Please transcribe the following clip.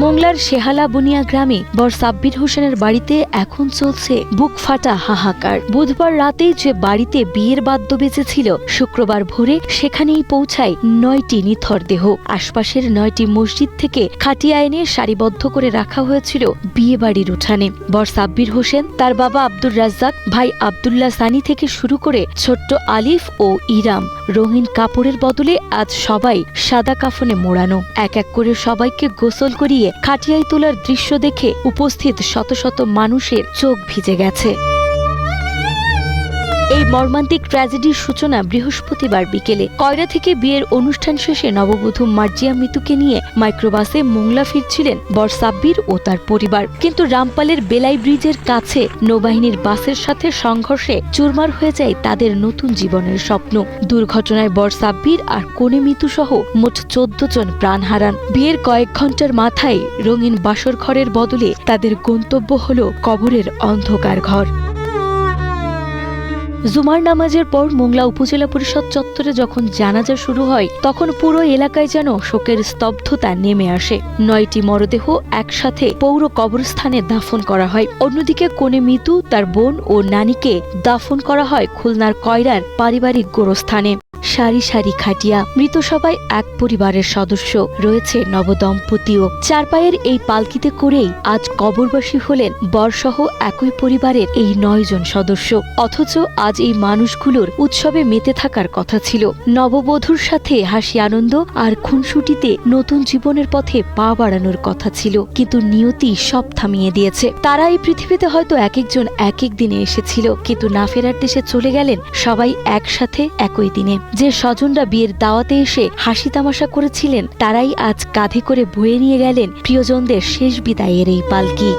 মোংলার শেহালা বুনিয়া গ্রামে বর সাব্বির হোসেনের বাড়িতে এখন চলছে বুক ফাটা হাহাকার। বুধবার রাতেই যে বাড়িতে বিয়ের বাদ্য বেজেছিল, শুক্রবার ভোরে সেখানেই পৌঁছায় 9টি নিথর দেহ। আশপাশের 9টি মসজিদ থেকে খাটিয়া এনে সারিবদ্ধ করে রাখা হয়েছিল বিয়ে বাড়ির উঠানে। বর সাব্বির হোসেন, তার বাবা আব্দুর রাজ্জাক, ভাই আব্দুল্লাহ সানি থেকে শুরু করে ছোট্ট আলিফ ও ইরাম রঙিন কাপড়ের বদলে আজ সবাই সাদা কাফনে মোড়ানো। এক এক করে সবাইকে গোসল করিয়ে খাটিয়ায় তোলার দৃশ্য দেখে উপস্থিত শত শত মানুষের চোখ ভিজে গেছে। এই মর্মান্তিক ট্র্যাজেডির সূচনা বৃহস্পতিবার বিকেলে। কয়রা থেকে বিয়ের অনুষ্ঠান শেষে নববধূ মার্জিয়া মিতুকে নিয়ে মাইক্রোবাসে মোংলা ফিরছিলেন বর সাব্বির ও তার পরিবার। কিন্তু রামপালের বেলাই ব্রিজের কাছে নৌবাহিনীর বাসের সাথে সংঘর্ষে চুরমার হয়ে যায় তাদের নতুন জীবনের স্বপ্ন। দুর্ঘটনায় বর সাব্বির আর কনে মিতু সহ মোট 14 জন প্রাণ হারান। বিয়ের কয়েক ঘন্টার মাথায় রঙিন বাসর ঘরের বদলে তাদের গন্তব্য হল কবরের অন্ধকার ঘর। জুমার নামাজের পর মোংলা উপজেলা পরিষদ চত্বরে যখন জানাজা শুরু হয়, তখন পুরো এলাকায় যেন শোকের স্তব্ধতা নেমে আসে। 9টি মরদেহ একসাথে পৌর কবরস্থানে দাফন করা হয়। অন্যদিকে কনে মিতু, তার বোন ও নানিকে দাফন করা হয় খুলনার কয়রার পারিবারিক গোরস্থানে। সারি সারি খাটিয়া, মৃত সবাই এক পরিবারের সদস্য, রয়েছে নবদম্পতিও। চার পায়ের এই পালকিতে করেই আজ কবরবাসী হলেন বরসহ একই পরিবারের এই 9 জন সদস্য। অথচ আজ এই মানুষগুলোর উৎসবে মেতে থাকার কথা ছিল। নববধূর সাথে হাসি আনন্দ আর খুনসুটিতে নতুন জীবনের পথে পা বাড়ানোর কথা ছিল, কিন্তু নিয়তি সব থামিয়ে দিয়েছে। তারা এই পৃথিবীতে হয়তো এক একজন এক এক দিনে এসেছিল, কিন্তু না ফেরার দেশে চলে গেলেন সবাই একসাথে একই দিনে। যে স্বজনরা বিয়ের দাওয়াতে এসে হাসি তামাশা করেছিলেন, তারাই আজ কাঁধে করে বয়ে নিয়ে গেলেন প্রিয়জনদের শেষ বিদায়ের এই পালকি।